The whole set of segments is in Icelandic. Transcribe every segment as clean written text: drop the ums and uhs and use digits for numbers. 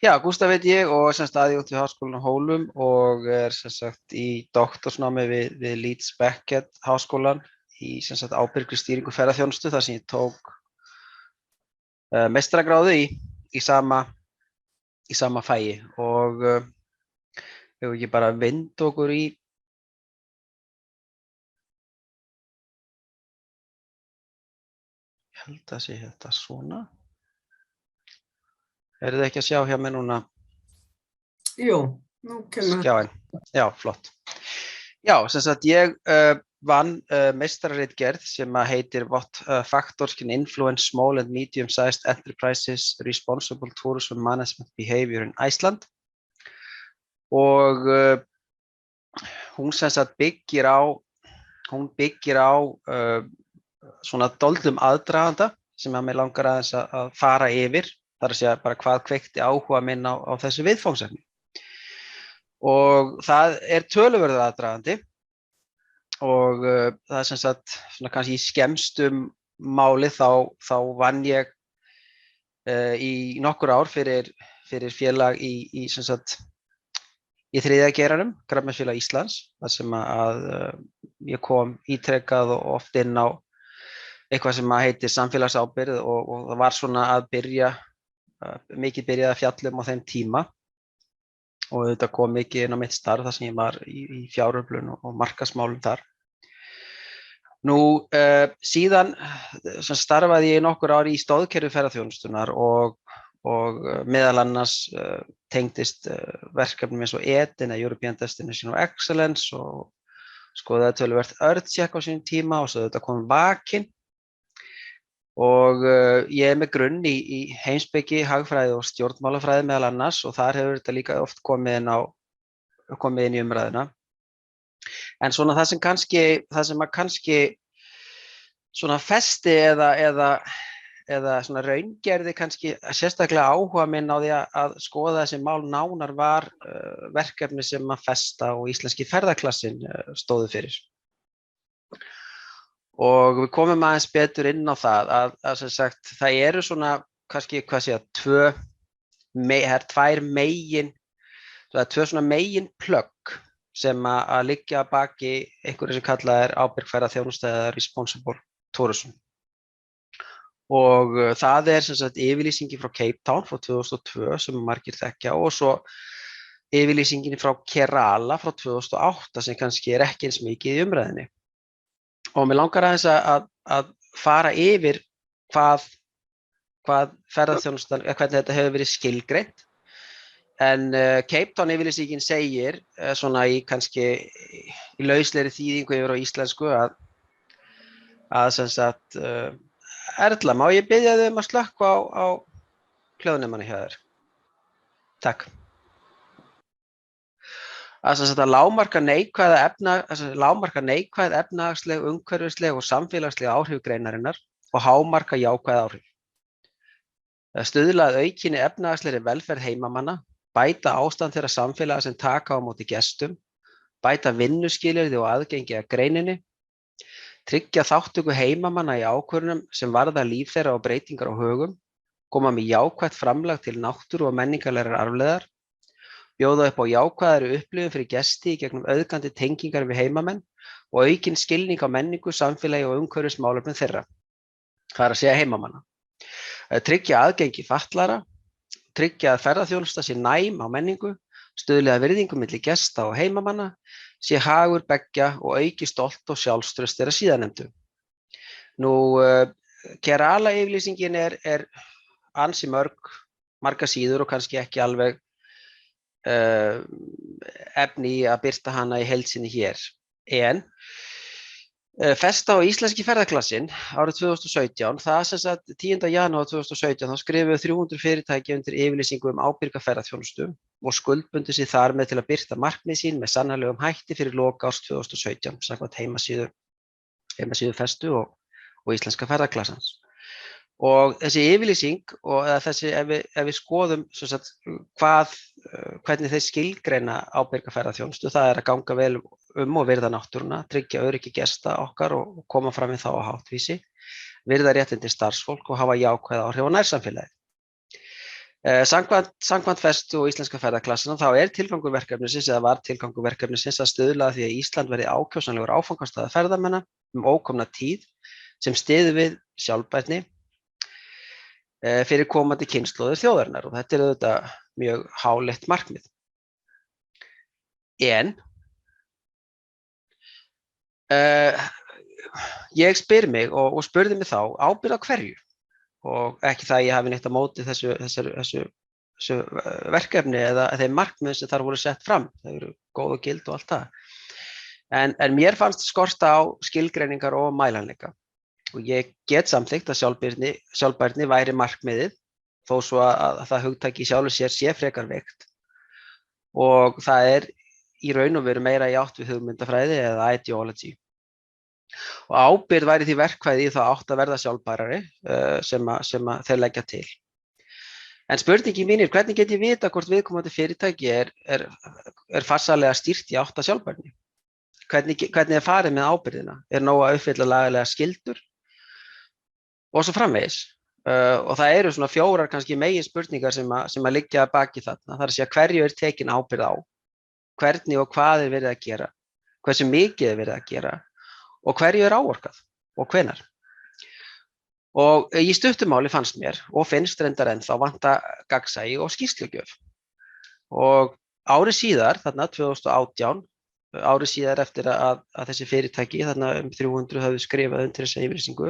Já, Gústaf veit ég og er sem sagt aðjúnkt við Háskólann á Hólum og er sem sagt í doktorsnámi við Leeds Beckett Háskólann í sem sagt ábyrgri stýringu ferðaþjónustu þar sem ég tók meistaragráðu í sama fagi og hefur ekki bara vind okkur í ég held að sé þetta svona. Eru þið ekki að sjá hjá mér núna? Jú, nú kemur skjáin. Já, flott. Já, sem sagt ég vann meistararitgerð sem heitir What Factors Can Influence Small and Medium-Sized Enterprises Responsible Tourism Management Behavior in Iceland og hún sem sagt byggir á svona doldum aðdraganda sem að mig langar aðeins að fara yfir, þar að segja bara hvað kveikti áhuga minn á þessu viðfangsefni. Og það er töluverður aðdragandi og það er sem sagt svona kannski í skemmstum máli þá vann ég í nokkur ár fyrir félag í sem sagt í þriðja geiranum, Krabbameinsfélag Íslands, þar sem að ég kom ítrekað og oft inn á eitthvað sem heitir samfélagsábyrgð og það var svona að mikið byrjað að fjalla á þeim tíma og þetta kom mikið inn á mitt starf þar sem ég var í fjáröflun og markaðsmálum þar. Nú síðan starfaði ég nokkur ár í stoðkerfi ferðaþjónustunnar og meðal annars tengdist verkefnum eins og EDIN, European Destination of Excellence og skoðaði töluvert Earthcheck á sínum tíma og svo þetta kom Vakinn. Og ég er með grunn í heimspeki, hagfræði og stjórnmálafræði meðal annars og þar hefur þetta líka oft komið inn í umræðuna. En svona það sem kannski svona festi eða svona raungerði kannski sérstaklega áhuga minn á því að skoða þessi mál nánar var verkefni sem að Festa og Íslenski ferðaklasinn stóðu fyrir. Og við komum aðeins betur inn á það að sem sagt það eru svona kannski tvö svona megin plögg sem að liggja að baki einhverju sem kallað er ábyrg ferðaþjónusta eða responsible tourism. Og það er sem sagt yfirlýsingin frá Cape Town frá 2002 sem margir þekkja og svo yfirlýsingin frá Kerala frá 2008 sem kannski er ekki eins mikið í umræðinni. Og mér langar aðeins að fara yfir hvað ferðaþjónustan, hvernig þetta hefur verið skilgreint. En Cape Town yfirlýsingin segir svona í lauslegri þýðingu yfir á íslensku að sem sagt Erla, má ég biðja þig að slökkva á hljóðnemanni hjá þér? Takk. Að lágmarka neikvæð efnahagsleg, umhverfisleg og samfélagsleg áhrif greinarinnar og hámarka jákvæð áhrif. Stuðla að aukinni efnahagslegri velferð heimamanna, bæta ástand þeirra samfélaga sem taka á móti gestum, bæta vinnuskilyrði og aðgengi að greininni, tryggja þátttöku heimamanna í ákvörðunum sem varða líf þeirra og breytingar á högum, koma með jákvætt framlag til náttúru og menningarlegrar arfleifðar, bjóða upp á jákvæðari upplifun fyrir gesti í gegnum auðgandi tengingar við heimamenn og aukinn skilning á menningu, samfélagi og umhverfismálefnum þeirra. Það er að segja heimamanna. Tryggja aðgengi fatlaðra, tryggja að ferðaþjónusta sé næm á menningu, stuðli að virðingu milli gesta og heimamanna, sé hagur beggja og auki stolt og sjálfstraust þeirra síðarnefndu. Nú, Kerala yfirlýsingin er ansi margar síður og kannski ekki alveg efni í að birta hana í heild sinni hér. En Festa og Íslenski ferðaklasinn árið 2017, það sem sagt 10. janúar 2017, þá skrifuðu 300 fyrirtæki undir yfirlýsingu ábyrga ferðaþjónustu og skuldbundu sig þar með til að birta markmið sín með sannarlegum hætti fyrir lok árs 2017, samkvæmt heimasíðu Festu og Íslenska ferðaklassans. Og þessi yfirlýsing og þessi ef við skoðum sem sagt hvernig þeir skilgreina ábyrga ferðaþjónustu, það er að ganga vel og virða náttúruna, tryggja öryggi gesta okkar og koma fram við þá á háttvísi, virða réttindi starfsfólk og hafa jákvæð áhrif á nærsamfélagið. Samkvæmt festu og íslenska ferðaklassana þá tilgangur verkefnisins eða var tilgangur verkefnisins að stuðla að því að Ísland verði ákjósanlegur áfangastaður ferðamanna ókomna tíð sem styður við sjálfbærni fyrir komandi kynslóðir þjóðarinnar og þetta auðvitað mjög háleitt markmið. En ég spyr mig og spurði mig þá ábyrgð á hverju og ekki það að ég hafi neitt á móti þessu verkefni eða þeim markmið sem þar voru sett fram. Það eru góð og gild og allt það. En mér fannst skorta á skilgreiningar og mælanleika. Og ég get samþykkt að sjálfbærni væri markmiðið þó svo að það hugtaki í sjálfu sér sé frekar veikt. Og það í raun og veru meira í átt við hugmyndafræði eða ideology. Og ábyrgð væri því verkfæri í það átt að verða sjálfbærari sem að þeir leggja til. En spurningin mín hvernig get ég vita hvort viðkomandi fyrirtæki farsællega stýrt í átt að sjálfbærni? Hvernig farið með ábyrgðina? Nóg að uppfylla lagalega skyldur? Og svo framvegis. Og það eru svona 4 kannski meginspurningar sem að liggja að baki þarna. Það að segja hverju tekin ábyrgð á, hvernig og hvað verið að gera, hversu mikið verið að gera og hverju áorkað og hvenær. Og í stuttu máli fannst mér og finnst reyndar ennþá vanta gagnsæi og skýrslugjöf. Og ári síðar, þarna 2018, ári síðar eftir að þessi fyrirtæki, þarna 300 höfðu skrifað undir þessa yfirlýsingu,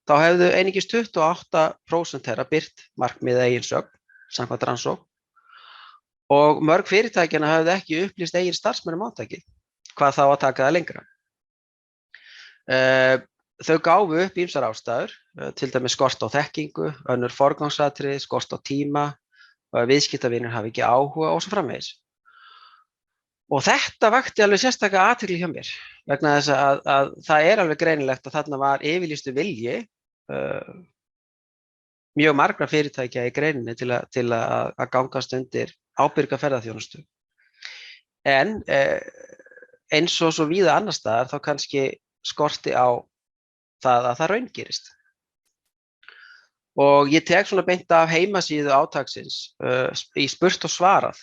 þá hefðu einungis 28% þeirra birt markmið eigin sögn, samkvæmt rannsókn, og mörg fyrirtækjanna höfðu ekki upplýst eigin starfsmönnum átakið, hvað þá að taka það lengra. Þau gáfu upp ýmsar ástæður, til dæmis skort á þekkingu, önnur forgangsatriði, skort á tíma, viðskiptavinir hafi ekki áhuga og svo framvegis. Og þetta vakti alveg sérstaka athygli hjá mér, vegna þess að það alveg greinilegt að þarna var yfirlýstur vilji mjög margra fyrirtækja í greininni til að gangast undir ábyrga ferðaþjónustu. En eins og svo víða annars staðar þá kannski skorti á það að það raungerist. Og ég tek svona beint af heimasíðu átaksins í spurt og svarað.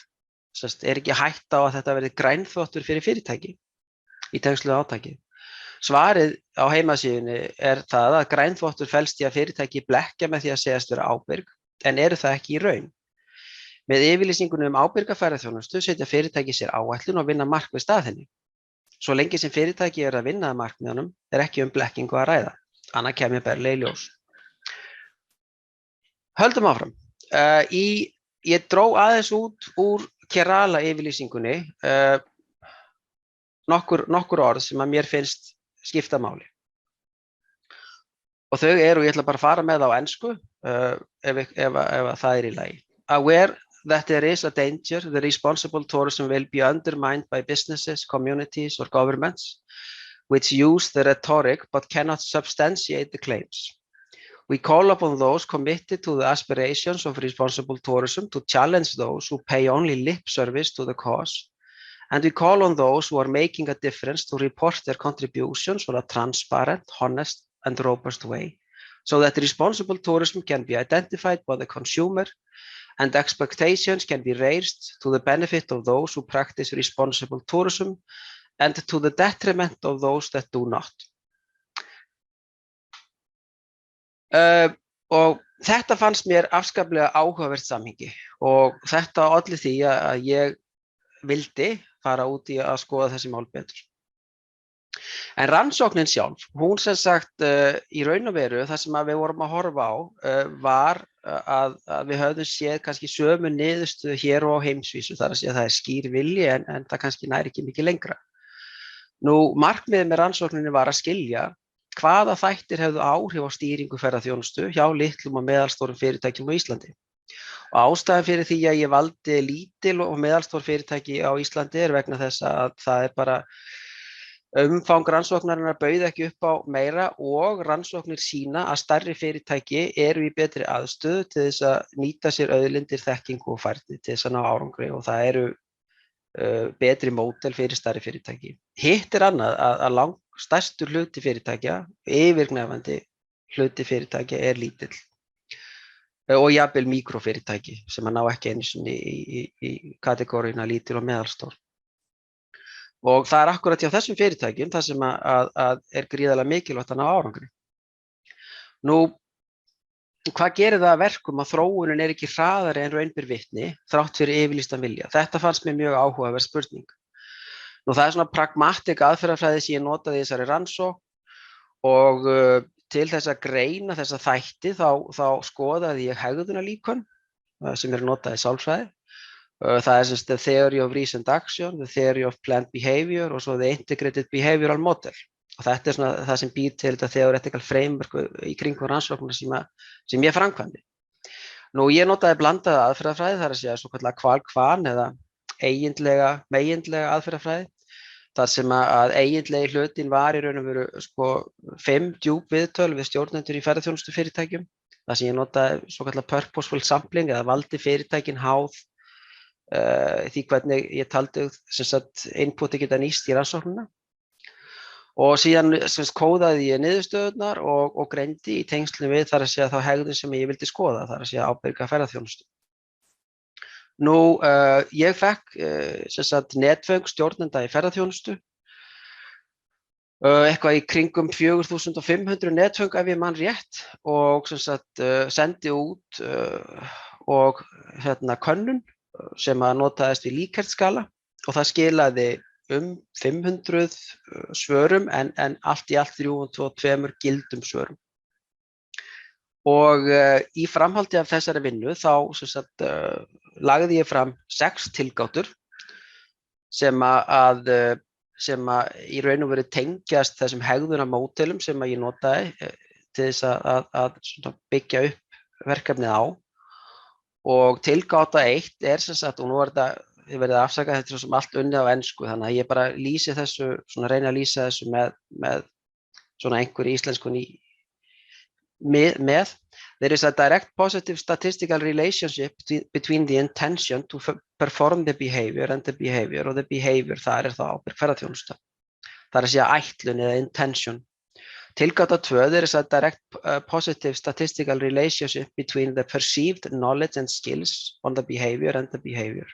Ekki hætta á að þetta verði grænþvottur fyrir fyrirtæki í tengslu við átakið. Svarið á heimasíðunni það að grænþvottur felst í að fyrirtæki blekkja með því að segjast vera ábyrg, en eru það ekki í raun. Með yfirlýsingunum ábyrga ferðaþjónustu setja fyrirtæki sér áætlun og vinna markvisst að henni. Svo lengi sem fyrirtæki að vinna að markmiðunum ekki blekkingu að ræða. Annað kemur berlega í ljós. Höldum áfram. Ég dró aðeins út úr Kerala yfirlýsingunni nokkur orð sem að mér finnst skipta máli. Og þau og ég ætla bara að fara með á ensku ef það í lagi. Aware that there is a danger the responsible tourism will be undermined by businesses, communities or governments which use the rhetoric but cannot substantiate the claims. We call upon those committed to the aspirations of responsible tourism to challenge those who pay only lip service to the cause, and we call on those who are making a difference to report their contributions in a transparent, honest and robust way, so that responsible tourism can be identified by the consumer and expectations can be raised to the benefit of those who practice responsible tourism and to the detriment of those that do not. Og þetta fannst mér afskaplega áhugavert samhengi og þetta olli því að ég vildi fara út í að skoða þessi mál betur. En rannsóknin sjálf, hún sem sagt í raun og veru það sem við vorum að horfa á var að við höfðum séð kannski sömu niðurstöðu hér og á heimsvísu, þar að segja það skýr vilji en það kannski nær ekki mikið lengra. Nú, markmiðið með rannsókninni var að skilja hvaða þættir hefðu áhrif á stýringu ferðaþjónustu hjá litlum og meðalstórum fyrirtækjum á Íslandi. Og ástæðan fyrir því að ég valdi lítil og meðalstór fyrirtæki á Íslandi vegna þess að það bara umfang rannsóknarinnar bauð ekki upp á meira og rannsóknir sýna að stærri fyrirtæki eru í betri aðstöðu til þess að nýta sér auðlindir, þekkingu og færni til þess að ná árangri og það eru betri módel fyrir stærri fyrirtæki. Hitt annað að langstærstur hluti fyrirtækja, yfirgnæfandi hluti fyrirtækja lítill. og jafnvel míkrofyrirtæki sem að ná ekki einu sinni í kategóríuna lítil og meðalstór. Og það akkurat hjá þessum fyrirtækjum þar sem að gríðarlega mikilvægt að ná árangri. Nú, hvað gerir það að verkum að þróunin ekki hraðari en raun ber vitni þrátt fyrir yfirlýstan vilja? Þetta fannst mér mjög áhugaverð spurning. Nú, það svona pragmatísk aðferðafræði sem ég notaði í þessari rannsókn og til þess að greina þessa þætti þá skoðaði ég hegðunarlíkön sem notað í sálfræði. Það sem the theory of recent action, the theory of planned behavior og svo the integrated behavioral model. Og þetta svona það sem býr til þetta theoretical framework í kringum rannsóknina sem ég framkvæmdi. Nú, ég notaði blandaða aðferðafræði, það að segja svokallað kval-kvan eða megindlega aðferðafræði, þar sem að eiginlegi hlutin var í raun og veru 5 djúp viðtöl við stjórnendur í ferðaþjónustufyrirtækjum, þar sem ég notaði svokallað purposeful sampling eða valdi fyrirtækin háð því hvernig ég taldi inputi geta nýst í rannsóknina. Og síðan kóðaði ég niðurstöðurnar og greindi í tengslum við þar að segja þá hegðun sem ég vildi skoða, þar að segja ábyrga ferðaþjónustu. Nú, ég fekk netföng stjórnenda í ferðaþjónustu, eitthvað í kringum 4500 netföng ef ég man rétt og sendi út og könnun sem að notaðist við Likert-skala og það skilaði 500 svörum en allt í allt 322 gildum svörum. Og í framhaldi af þessari vinnu þá lagði ég fram 6 tilgátur sem að í raun og veru tengjast þessum hegðunarmódelum sem að ég notaði til þess að byggja upp verkefnið á. Og tilgáta 1 og nú ég verið að afsaka þetta sem allt unnið á ensku, þannig að ég bara lýsi þessu, reyna að lýsa þessu með einhverju íslensku með. There is a direct positive statistical relationship between the intention to perform the behavior and the behavior og the behavior þar þá ábyrg ferðaþjónusta. Það að segja ætlun eða intention. Tilgáta 2, there is a direct positive statistical relationship between the perceived knowledge and skills on the behavior and the behavior.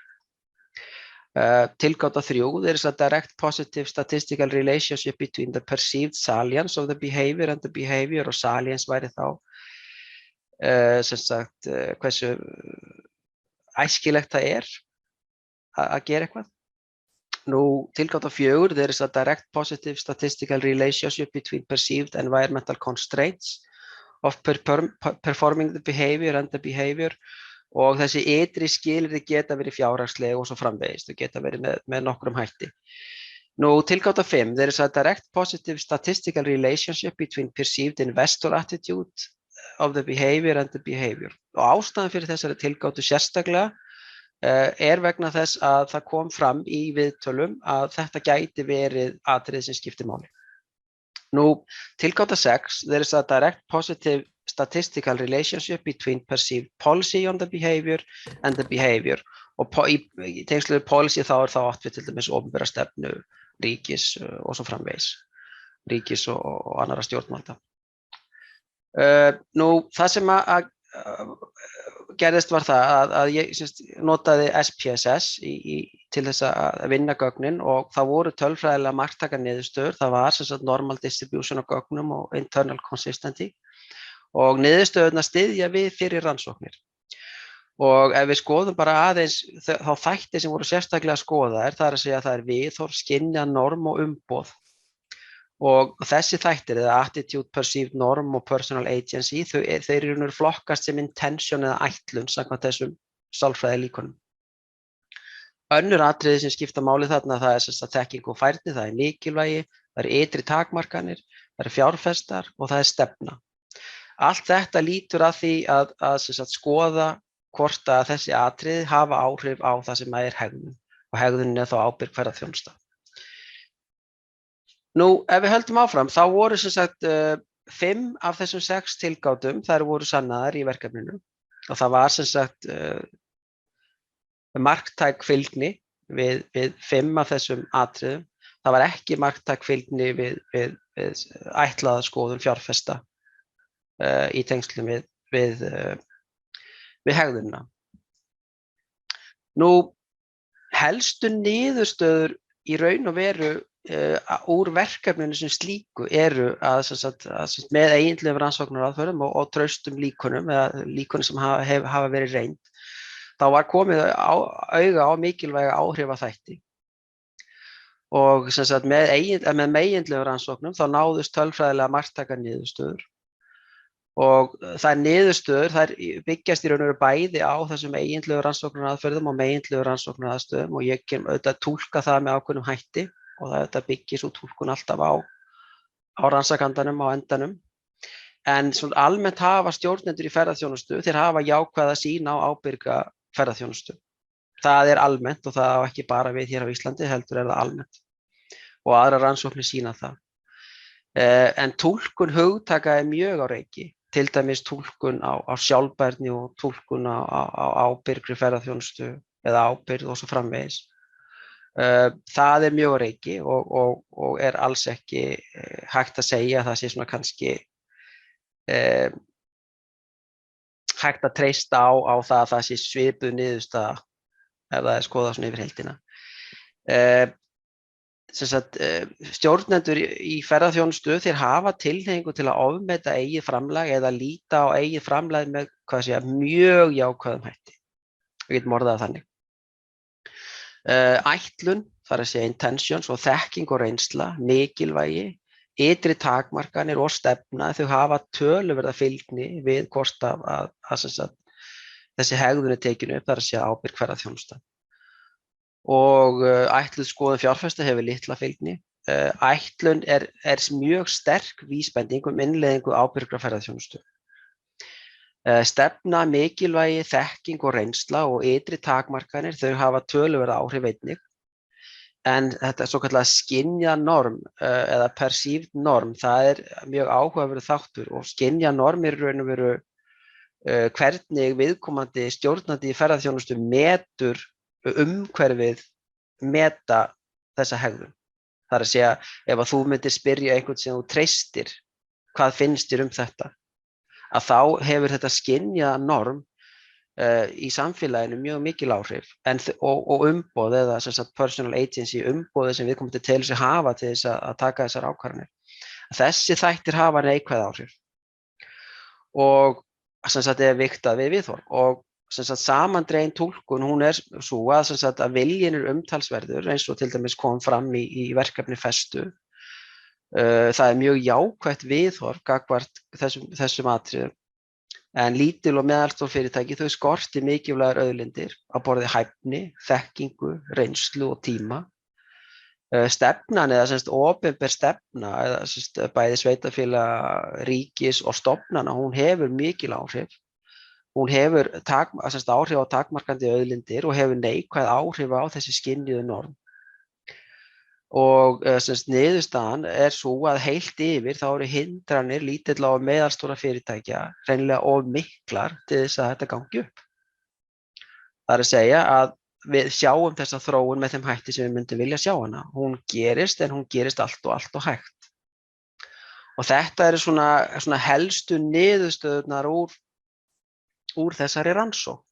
Tilgáta 3, there is a direct positive statistical relationship between the perceived salience of the behavior and the behavior og salience væri þá hversu æskilegt það að gera eitthvað. Nú, tilgáta 4, there is a direct positive statistical relationship between perceived environmental constraints of performing the behavior and the behavior og þessi ytri skilyrði geta verið fjárhagsleg og svo framvegis, þau geta verið með nokkrum hætti. Nú, tilgáta 5, there is a direct positive statistical relationship between perceived investor attitude of the behavior and the behavior. Og ástæðan fyrir þessari tilgátu sérstaklega vegna þess að það kom fram í viðtölum að þetta gæti verið atriði sem skiptir máli. Nú, tilgáta 6, there is a direct positive statistical relationship between perceived policy on the behavior and the behavior. Og í tengslu við policy þá þá átt við til dæmis opinbera stefnu, ríkis og svo framvegis, ríkis og annarra stjórnvalda. Nú, það sem að gerðist var það að ég notaði SPSS til þess að vinna gögnin og það voru tölfræðilega marktækar niðurstöður, það var normal distribution af gögnum og internal consistency og niðurstöðurnar styðja við fyrir rannsóknir. Og ef við skoðum bara aðeins þá þætti sem voru sérstaklega skoðaðir, það að segja að það viðhorf, skynja, norm og umboð. Og þessi þættir, eða attitude, perceived norm og personal agency, þeir eru flokkast sem intention eða ætlun samkvæmt þessum sálfræðilíkönum. Önnur atriði sem skipta máli þarna, það að þekking og færni, það mikilvægi, það ytri takmarkanir, það fjárfestar og það stefna. Allt þetta lítur að því að skoða hvort að þessi atriði hafa áhrif á það sem hegðun og hegðunin þá ábyrg ferðaþjónusta. Nú, ef við höldum áfram, þá voru 5 af þessum 6 tilgátum, þær voru sannaðar í verkefninu og það var marktæk fylgni við 5 af þessum atriðum. Það var ekki marktæk fylgni við ætlaða skoðun fjárfesta í tengslum við við hegðunina. Nú, helstu niðurstöður í raun og veru úr verkefninu sem slíku eru að með eiginlegum rannsóknaraðferðum og traustum líkunum eða líkunum sem hafa verið reynd, þá var komið auga á mikilvæga áhrifaþætti. Og með eiginlegum rannsóknum þá náðust tölfræðilega marktækar niðurstöður. Og þær niðurstöður, þær byggjast í raun og veru bæði á þessum eiginlegu rannsóknaraðferðum og meginlegu rannsóknaraðstöðum og ég kem auðvitað að túlka það með ákveðnum hætti og það byggir svo túlkun alltaf á rannsakandanum á endanum. En svona almennt hafa stjórnendur í ferðaþjónustu, þeir hafa jákvæða sýn á ábyrga ferðaþjónustu. Það er almennt og það á ekki bara við hér á Íslandi, heldur er það almennt. Og aðrar rannsóknir sýna það. En túlkun hugtaka er mjög á reiki. Til dæmis túlkun á sjálfbærni og túlkun á ábyrgri ferðaþjónustu eða ábyrgð og svo framvegis. Það er mjög á reiki og er alls ekki hægt að segja að það sé svona kannski hægt að treysta á það að það sé svipuð niðurstaða ef það er skoðað svona yfir heildina. Stjórnendur í ferðaþjónustu, þeir hafa tilhneigingu til að ofmeta eigið framlag eða líta á eigið framlag með mjög jákvæðum hætti. Við getum orðað þannig. Ætlun, þar að segja intentions og þekking og reynsla, mikilvægi, ytri takmarkanir og stefna, þau hafa töluverða fylgni við hvort að þessi hegðun er tekin upp, þar að segja ábyrg ferðaþjónusta. Og ætluð skoðun fjárfesta hefur litla fylgni. Ætlun er mjög sterk vísbending innleiðingu ábyrgra ferðaþjónustu. Stefna, mikilvægi, þekking og reynsla og ytri takmarkanir, þau hafa töluverða áhrif einnig. En þetta svokallaða skynja norm eða perceived norm, það er mjög áhugaverður þáttur og skynja norm er raun og veru hvernig viðkomandi stjórnandi í ferðaþjónustu metur umhverfið meta þessa hegðun. Það er að segja, ef að þú myndir spyrja einhvern sem þú treystir, hvað finnst þér þetta? Að þá hefur þetta skynjað norm í samfélaginu mjög mikil áhrif og umboð eða personal agency, umboði sem viðkomandi telur sig hafa til þess að taka þessar ákvarðanir. Þessi þættir hafa neikvæð áhrif og er vigtað við viðhorf og samandregin túlkun, hún er svo að viljinn er umtalsverður eins og til dæmis kom fram í verkefni Festu. Það er mjög jákvætt viðhorf gagnvart þessum atriðum. En lítil og meðalstór fyrirtæki, þau skorti mikilvægar auðlindir á borði hæfni, þekkingu, reynslu og tíma. Stefnan eða opinber stefna, eða bæði sveitarfélaga, ríkis og stofnana, hún hefur mikil áhrif. Hún hefur áhrif á takmarkandi auðlindir og hefur neikvæð áhrif á þessi skynjuðu norm. Og niðurstaðan er svo að heilt yfir þá eru hindranir lítilla og meðalstóra fyrirtækja hreinlega of miklar til þess að þetta gangi upp. Það er að segja að við sjáum þessa þróun með þeim hætti sem við myndum vilja sjá hana. Hún gerist en hún gerist allt og hægt. Og þetta eru svona helstu niðurstöðurnar úr þessari rannsókn.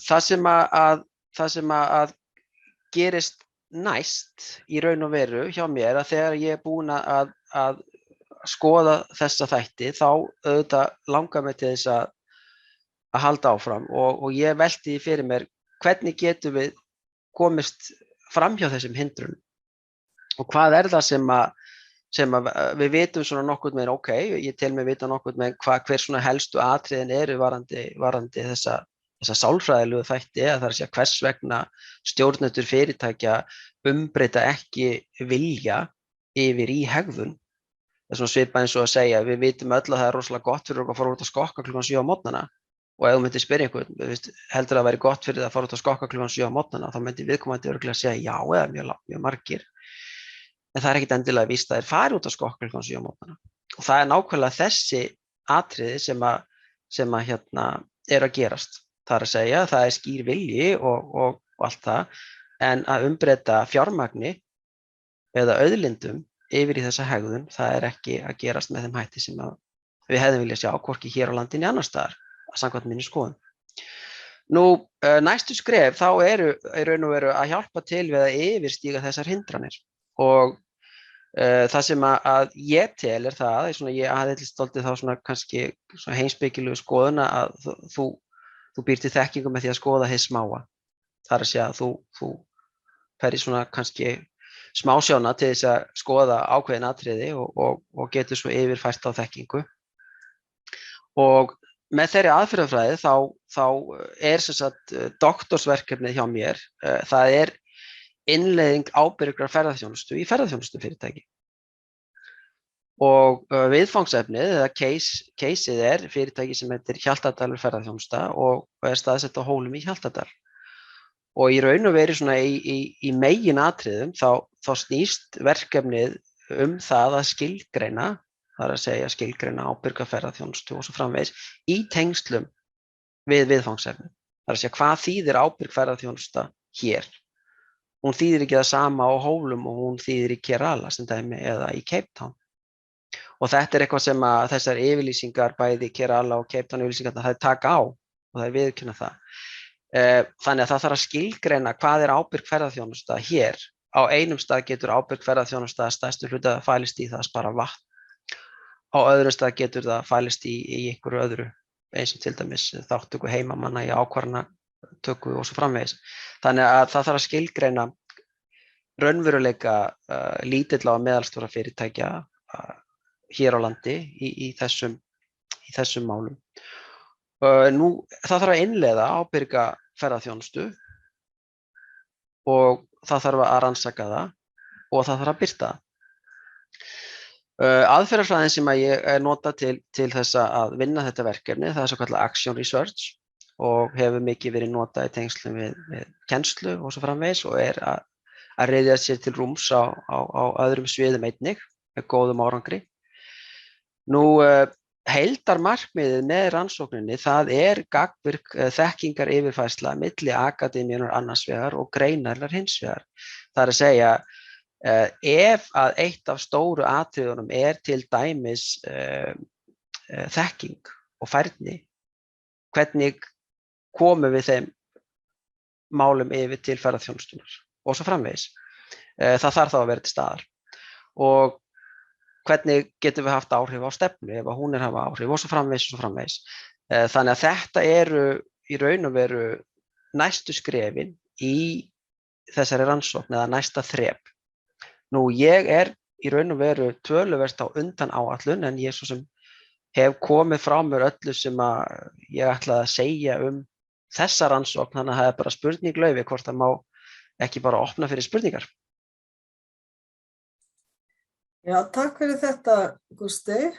Það sem að gerist næst í raun og veru hjá mér að þegar ég er búin að skoða þessa þætti þá auðvitað langar mig til þess að halda áfram og ég velti fyrir mér hvernig getum við komist fram hjá þessum hindrunum og hvað er það sem við vitum svona nokkurn veginn, ég tel mig vita nokkurn veginn hver svona helstu atriðin eru varðandi þessa sálfræðilegu þætti, það er að segja hvers vegna stjórnendur fyrirtækja umbreyta ekki vilja yfir í hegðun. Það er svona svipað eins og að segja, við vitum öll að það er rosalega gott fyrir okkur að fara út að skokka klukkan 7 á morgnana og ef þú myndir spyrja einhvern, heldur það að væri gott fyrir það að fara út að skokka klukkan 7 á morgnana, þá myndi viðkomandi örugglega segja já eða mjög margir. En það er ekkert endilega víst að þeir fari út að skokka klukkan 7 á morgnana. Og það er nákvæmlega þessi atriði sem er að gerast. Það er að segja, það er skýr vilji og allt það, en að umbreyta fjármagni eða auðlindum yfir í þessa hegðun, það er ekki að gerast með þeim hætti sem við hefðum viljað sjá, hvorki hér á landinu annars staðar. samkvæmt minni skoðun. Nú, næstu skref þá eru í raun og veru að hjálpa til við að yfirstíga þessar hindranir og það sem að ég tel það, svona ég aðhyllist dálítið þá svona kannski svona heimspekilegu skoðun að þú býr til þekkingu með því að skoða hið smáa. Það er að segja að þú fer í svona kannski smásjána til þess að skoða ákveðin atriði og getur svo yfirfært á þekkingu. Og með þeirri aðferðafræði þá sem sagt doktorsverkefnið hjá mér, það er innleiðing ábyrgrar ferðaþjónustu í ferðaþjónustufyrirtæki. Og viðfangsefnið eða caseið fyrirtæki sem heitir Hjaltadalur ferðaþjónusta og staðsett á Hólum í Hjaltadal. Og í raun og veru svona í meginatriðum þá snýst verkefnið það að skilgreina, það er að segja skilgreina ábyrga ferðaþjónustu og svo framvegis í tengslum við viðfangsefni. Það er að segja hvað þýðir ábyrg ferðaþjónusta hér. Hún þýðir ekki það sama á Hólum og hún þýðir í Kerala sem dæmi eða í Cape Town. Og þetta eitthvað sem að þessar yfirlýsingar, bæði Kerala og Cape Town yfirlýsingarnar, það taka á og það viðurkenna það. Þannig að það þarf að skilgreina hvað ábyrg ferðaþjónusta hér. Á einum stað getur ábyrg ferðaþjónusta stærstu hluta fælist í það að spara vatn. Á öðrum stað getur það fælist í einhverju öðru, eins og til dæmis þátttöku heimamanna í ákvarðanatöku og svo framvegis. Þannig að það þarf að skilgreina raunveruleika lítilla og meðalstóra fyrirtækja hér á landi í þessum málum. Nú, það þarf að innleiða ábyrga ferðaþjónustu og það þarf að rannsaka það og það þarf að birta það. Aðferðafræðin sem að ég nota til þess að vinna þetta verkefni, það svo kallað action research og hefur mikið verið notað í tengslum við kennslu og svo framvegis og að reiða sér til rúms á öðrum sviðum einnig með góðum árangri. Nú, heildarmarkmiðið með rannsókninni, það gagnvirk þekkingar yfirfærsla milli akademíunnar annars vegar og greinarinnar hins vegar. Það er að segja, ef að eitt af stóru atriðunum til dæmis þekking og færni, hvernig komum við þeim málum yfir til ferðaþjónustunnar og svo framvegis. Það þarf þá að vera til staðar. Og hvernig getum við haft áhrif á stefnu ef hún hafa áhrif og svo framvegis og svo framvegis. Þannig að þetta í raun og veru næstu skrefin í þessari rannsókn eða næsta þrep. Nú, ég í raun og veru töluvert á undan áætlun en ég svo sem hef komið frá mér öllu sem að ég ætlaði að segja þessa rannsókn, þannig að það bara spurning Laufey hvort það má ekki bara opna fyrir spurningar. Já, takk fyrir þetta, Gústi.